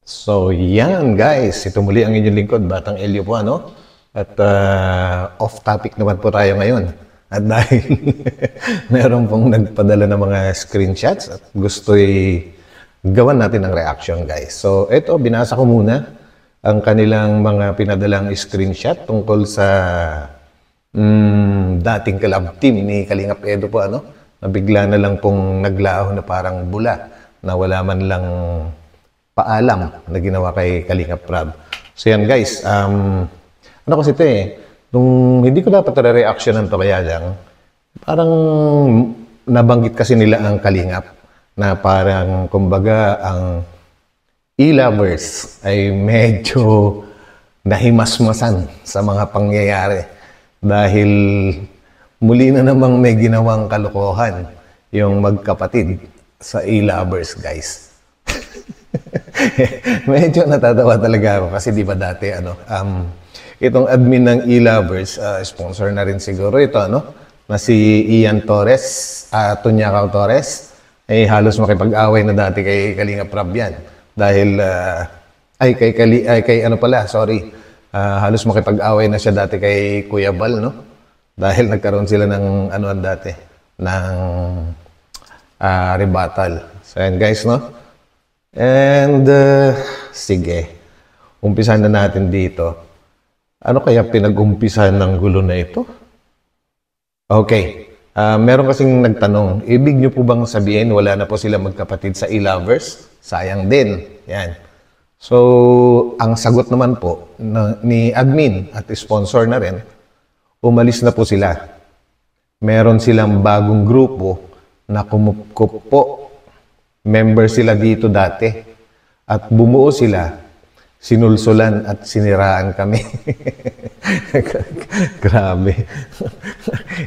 So, yan guys. Ito muli ang inyong lingkod, Batang Elio po, ano? At off-topic naman po tayo ngayon. At dahil meron pong nagpadala ng mga screenshots at gusto'y gawan natin ng reaction guys. So, ito, binasa ko muna ang kanilang mga pinadalang screenshot tungkol sa dating club team ni Kalingap Edo po, ano? Nabigla na lang pong naglaho na parang bula na wala man lang paalam na ginawa kay Kalingap Rab. So yan guys, ano kasi ito nung hindi ko dapat re-reactionan to kaya lang, parang nabanggit kasi nila ang Kalingap na parang kumbaga ang e-lovers ay medyo nahimasmasan sa mga pangyayari dahil muli na namang may ginawang kalokohan yung magkapatid sa e-lovers guys. Medyo natatawa talaga ako kasi di ba dati itong admin ng e-lovers, sponsor na rin siguro ito na si Ian Torres, Tunyakaw Torres ay halos makipag-away na dati kay Kalingap Rab yan dahil halos makipag-away na siya dati kay Kuya Bal dahil nagkaroon sila ng dati ng rebuttal. So yan guys and sige, umpisahan na natin dito. Ano kaya pinag-umpisahan ng gulo na ito? Okay, meron kasing nagtanong, ibig nyo po bang sabihin wala na po sila magkapatid sa e-lovers? Sayang din. Yan. So, ang sagot naman po ni admin at sponsor na rin, umalis na po sila. Meron silang bagong grupo na kumupkup po. Member sila dito dati. At bumuo sila, sinulsulan at siniraan kami. Grabe.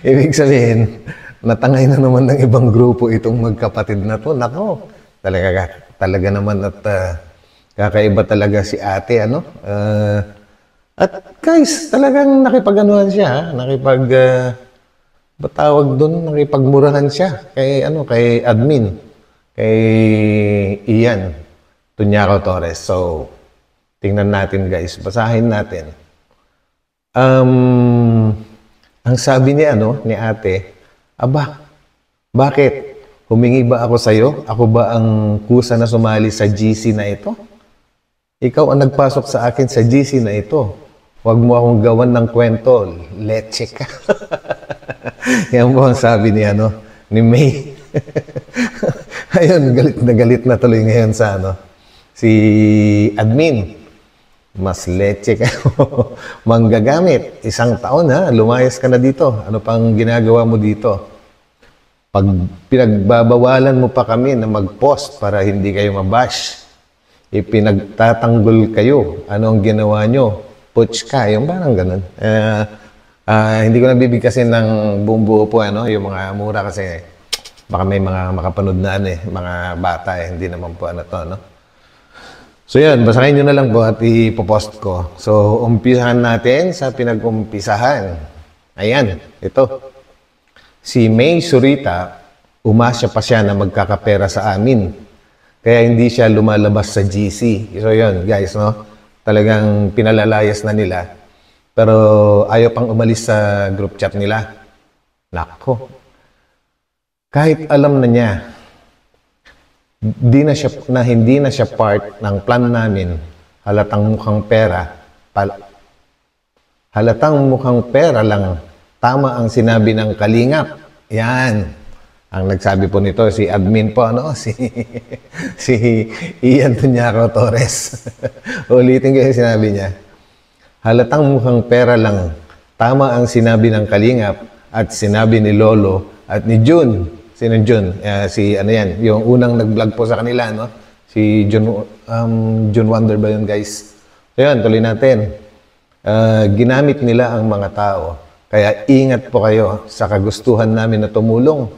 Ibig sabihin, natangay na naman ng ibang grupo itong magkapatid na to. Nako, talaga naman at kakaiba talaga si ate, at guys, talagang nakipag-anuhan siya, batawag doon, nakipagmurahan siya kay admin, kay Ian Tunyakaw Torres. So, tingnan natin guys, basahin natin. Ang sabi ni ate, bakit? Humingi ba ako sa'yo? Ako ba ang kusa na sumali sa GC na ito? Ikaw ang nagpasok sa akin sa GC na ito. Huwag mo akong gawan ng kwento. Leche ka. Yan po ang sabi ni May. Ayun, galit na tuloy ngayon sa si admin. Mas leche ka. Manggagamit. 1 taon lumayas ka na dito. Ano pang ginagawa mo dito? Pag pinagbabawalan mo pa kami na mag-post para hindi kayo mabash, ipinagtatanggol kayo. Ano ang ginawa nyo? Putsch ka. Yung parang ganun. Hindi ko nabibigkasin ng buong buo po, yung mga mura kasi baka may mga makapanood na mga bata hindi naman po So yan, basahin nyo na lang po at ipopost ko. So, umpisahan natin sa pinag-umpisahan. Ayan, ito. Si May Surita, umasya pa siya na magkakapera sa amin. Kaya hindi siya lumalabas sa GC. So yun, guys, talagang pinalalayas na nila. Pero ayaw pang umalis sa group chat nila. Nako. Kahit alam na niya, hindi na siya part ng plan namin, halatang mukhang pera lang. Tama ang sinabi ng Kalingap. Yan. Ang nagsabi po nito, si admin po, si Ian Tunyakaw Torres. Ulitin ko yung sinabi niya. Halatang mukhang pera lang. Tama ang sinabi ng Kalingap at sinabi ni Lolo at ni Jun. Sino Jun? Yung unang nag-vlog po sa kanila, Si Jun Wonder ba yun, guys? So yan, tuloy natin. Ginamit nila ang mga tao. Kaya ingat po kayo sa kagustuhan namin na tumulong.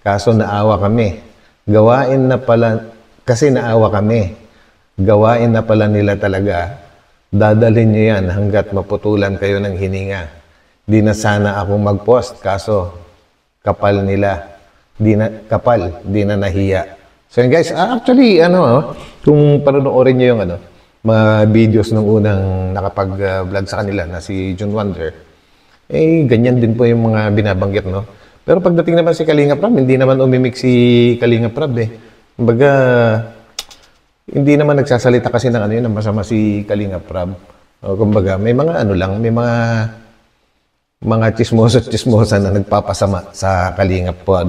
Kaso naawa kami. Gawain na pala nila talaga. Dadalhin nyo yan hanggat maputulan kayo ng hininga. Di na sana ako mag-post. Kaso kapal, di na nahiya. So yun guys, actually, kung panonoorin nyo yung mga videos nung unang nakapag-vlog sa kanila na si June Wonder, ganyan din po yung mga binabanggit, no? Pero pagdating naman si Kalinga Prab, hindi naman umimik si Kalinga Prab eh. Kumbaga, hindi naman nagsasalita kasi ng ng masama si Kalinga Prab. O, kumbaga, may mga may mga chismosa na nagpapasama sa Kalingap po,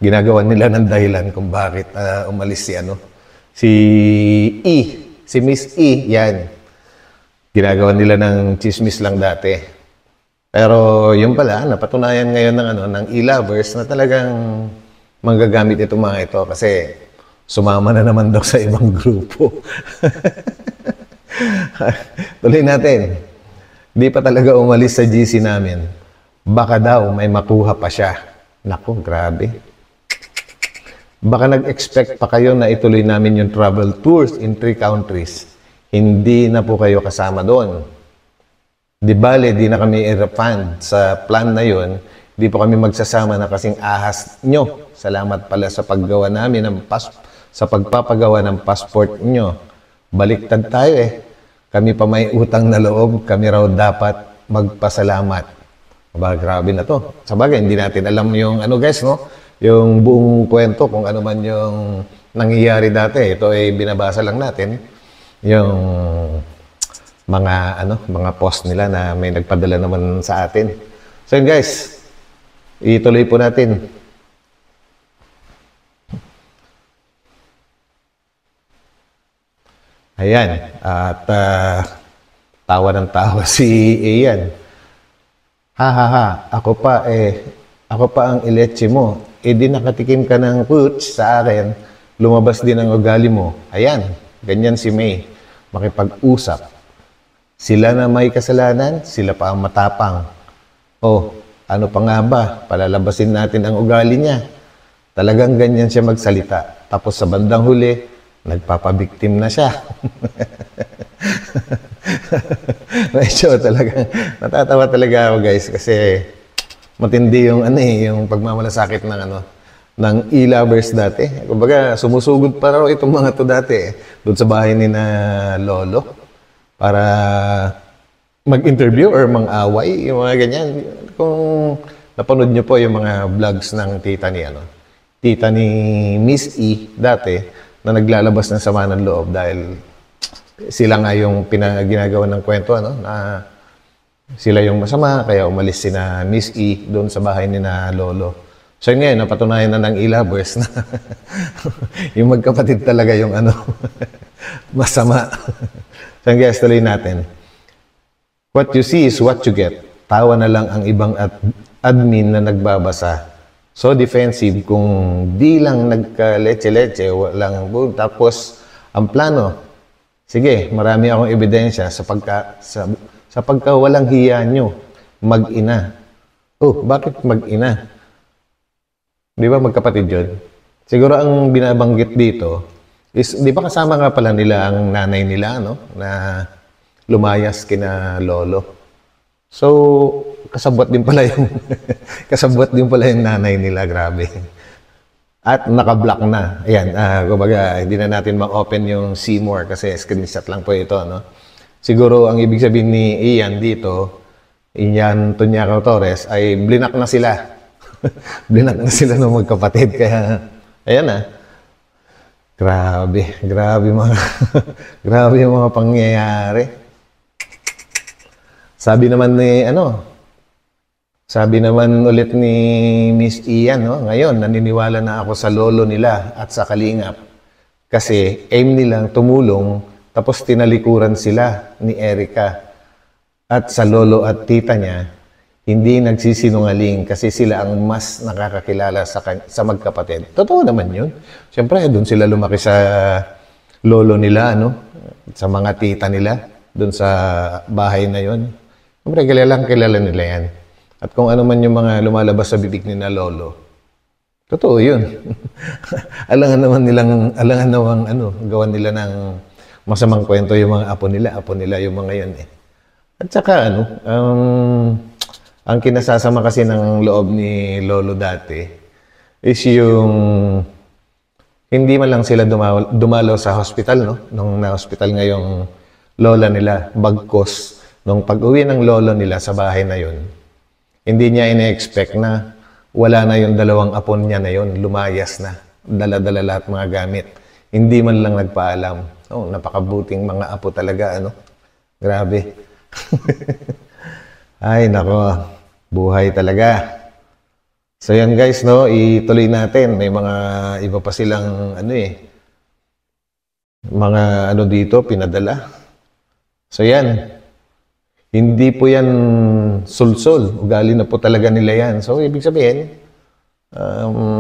ginagawa nila ng dahilan kung bakit umalis si Miss E, yan. Ginagawa nila ng chismis lang dati. Pero yung pala, napatunayan ngayon ng e-lovers na talagang manggagamit itong mga ito kasi sumama na naman daw sa ibang grupo. Tuloy natin. Di pa talaga umalis sa GC namin. Baka daw may makuha pa siya. Naku, grabe. Baka nag-expect pa kayo na ituloy namin yung travel tours in 3 countries. Hindi na po kayo kasama doon. Di bale, di na kami i-refund sa plan na yun. Di po kami magsasama na kasing ahas nyo. Salamat pala sa paggawa namin sa pagpapagawa ng passport nyo. Baliktad tayo eh. Kami pa may utang na loob, kami raw dapat magpasalamat. Aba, grabe na to. Sabagay, hindi natin alam yung guys, no? Yung buong kwento, kung ano man yung nangyayari dati. Ito ay binabasa lang natin. Yung mga post nila na may nagpadala naman sa atin. So yun guys, ituloy po natin. Ayan, at tawa ng tawa si Ian. Ako pa ang ileche mo. Di nakatikim ka ng pooch sa akin, lumabas din ang ugali mo. Ayan, ganyan si May, makipag-usap. Sila na may kasalanan, sila pa ang matapang. Oh, ano pa nga ba? Palalabasin natin ang ugali niya. Talagang ganyan siya magsalita. Tapos sa bandang huli, nagpapabiktim na siya. Medyo talaga, natatawa talaga ako guys kasi matindi yung yung pagmamalasakit ng e-lovers dati. Kumbaga, sumusugod pa raw itong mga to dati doon sa bahay ni na Lolo para mag-interview or mang-away, yung mga ganyan. Kung napanood nyo po yung mga vlogs ng tita ni Miss E dati na naglalabas ng sama ng loob dahil sila nga yung ginagawa ng kwento na sila yung masama kaya umalis si na Miss E doon sa bahay ni na Lolo. So ngayon napatunayan na ng e-lovers na yung magkapatid talaga yung masama. So guys, tuloy natin. What you see is what you get. Tawa na lang ang ibang admin na nagbabasa. So defensive kung di lang nagka-leche-leche, walang boom. Tapos ang plano, sige, marami akong ebidensya sa pagka walang hiya nyo, mag-ina. Oh, bakit mag-ina? Di ba magkapatid yun? Siguro ang binabanggit dito is, di ba kasama nga pala nila ang nanay nila, na lumayas kina Lolo. So, kasabwat din pala yung kasabwat din pala yung nanay nila, grabe. At naka-block na. Ayan, kumbaga, hindi na natin ma-open yung Seymour kasi screenshot lang po ito, Siguro ang ibig sabihin ni Ian dito, Ian Tunyacao Torres, ay blinak na sila. Blinak na sila ng magkapatid. Kaya, ayan grabe mga, grabe yung mga pangyayari. Sabi naman ulit ni Miss Ian, ngayon, naniniwala na ako sa lolo nila at sa Kalingap. Kasi aim nilang tumulong, tapos tinalikuran sila ni Erica. At sa lolo at tita niya, hindi nagsisinungaling kasi sila ang mas nakakakilala sa magkapatid. Totoo naman yun. Siyempre, doon sila lumaki sa lolo nila, sa mga tita nila, doon sa bahay na yun. Siyempre, kilala nila yan. At kung ano man yung mga lumalabas sa bibig ni na lolo, totoo yun. Alangan namang gawan nila ng masamang kwento yung mga apo nila yung mga yun eh. At saka ang kinasasama kasi ng loob ni Lolo dati is yung Hindi man lang sila dumalaw sa hospital, no? Nung na-hospital ngayong lola nila, bagkos. Nung pag-uwi ng lolo nila sa bahay na yun, hindi niya ina-expect na wala na yung dalawang apon niya na yun, lumayas na. Dala-dala lahat mga gamit. Hindi man lang nagpaalam. Oh, napakabuting mga apo talaga, ano? Grabe. Ay, nako. Buhay talaga. So yan guys, no, ituloy natin. May mga iba pa silang mga dito pinadala. So yan. Hindi po yan sulsol. Ugali na po talaga nila yan. So ibig sabihin,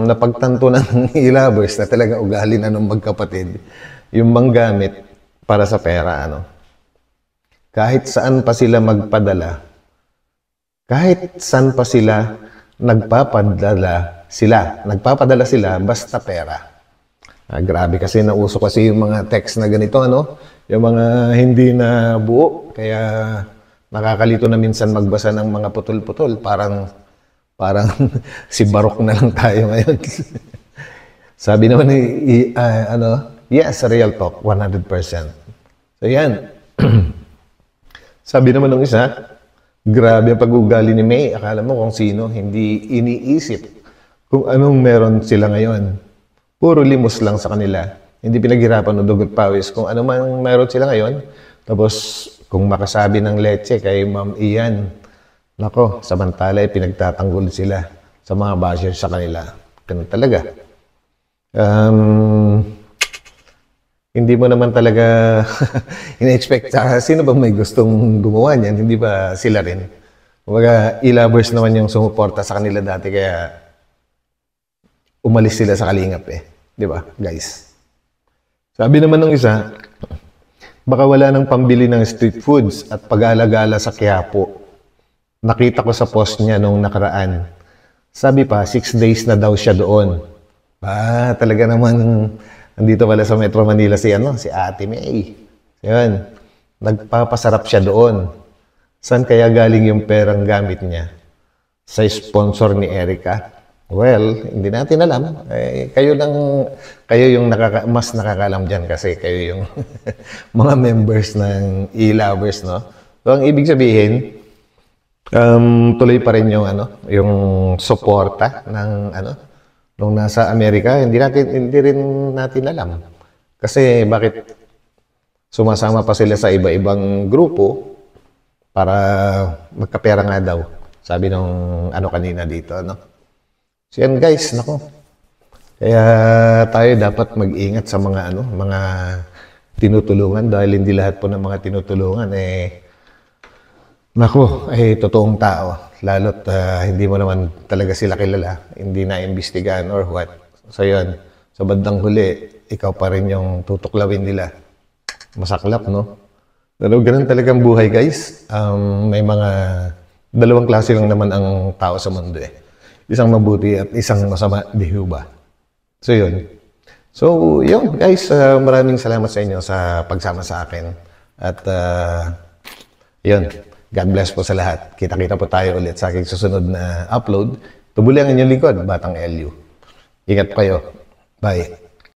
napagtanto ng ilabers na talaga ugali na ng magkapatid yung manggamit para sa pera, ano. Kahit saan pa sila magpadala, kahit saan pa sila nagpapadala sila basta pera. Grabe kasi nauso kasi yung mga text na ganito, ano? Yung mga hindi na buo, kaya nakakalito na minsan magbasa ng mga putol-putol. Parang si Barok na lang tayo ngayon. Sabi naman yes, real talk, 100%. So yan. Sabi naman ng isa, grabe ang pag-ugali ni May. Akala mo kung sino, hindi iniisip kung anong meron sila ngayon. Puro limos lang sa kanila. Hindi pinaghirapan o dugot pawis kung ano man meron sila ngayon. Tapos, kung makasabi ng leche kay Ma'am Ian, nako, samantala pinagtatanggol sila sa mga bashers sa kanila. Ganun talaga. Hindi mo naman talaga ina-expect. Sino ba may gustong gumawa niyan? Hindi ba sila rin? Kumbaga, e-lovers naman yung sumuporta sa kanila dati, kaya umalis sila sa kalingap eh. Di ba, guys? Sabi naman ng isa, baka wala nang pambili ng street foods at pag-alagala sa Quiapo. Nakita ko sa post niya nung nakaraan. Sabi pa, 6 days na daw siya doon. Talaga naman, andito pala sa Metro Manila si Ate May. Yan. Nagpapasarap siya doon. Saan kaya galing yung perang gamit niya? Sa sponsor ni Erica? Well, hindi natin alam. Kayo yung mas nakakalam dyan kasi kayo yung mga members ng e-lovers, no? So, ang ibig sabihin, tuloy pa rin yung suporta ng nung nasa Amerika, hindi rin natin alam. Kasi bakit sumasama pa sila sa iba-ibang grupo para magkapera nga daw. Sabi nung kanina dito, no? So yan guys, nako. Kaya tayo dapat mag-ingat sa mga mga tinutulungan dahil hindi lahat po ng mga tinutulungan totoong tao. Lalo't hindi mo naman talaga sila kilala, hindi na-imbestigahan or what. So yun, sa bandang huli, ikaw pa rin yung tutuklawin nila. Masaklap, no? Pero ganun talagang buhay, guys. May mga dalawang klase lang naman ang tao sa mundo eh. Isang mabuti at isang masama, di ba? So yun. So yun, guys, maraming salamat sa inyo sa pagsama sa akin. At yun. God bless po sa lahat. Kita-kita po tayo ulit sa aking susunod na upload. Tubuli ang inyong lingkod, Batang LU. Ingat po kayo. Bye.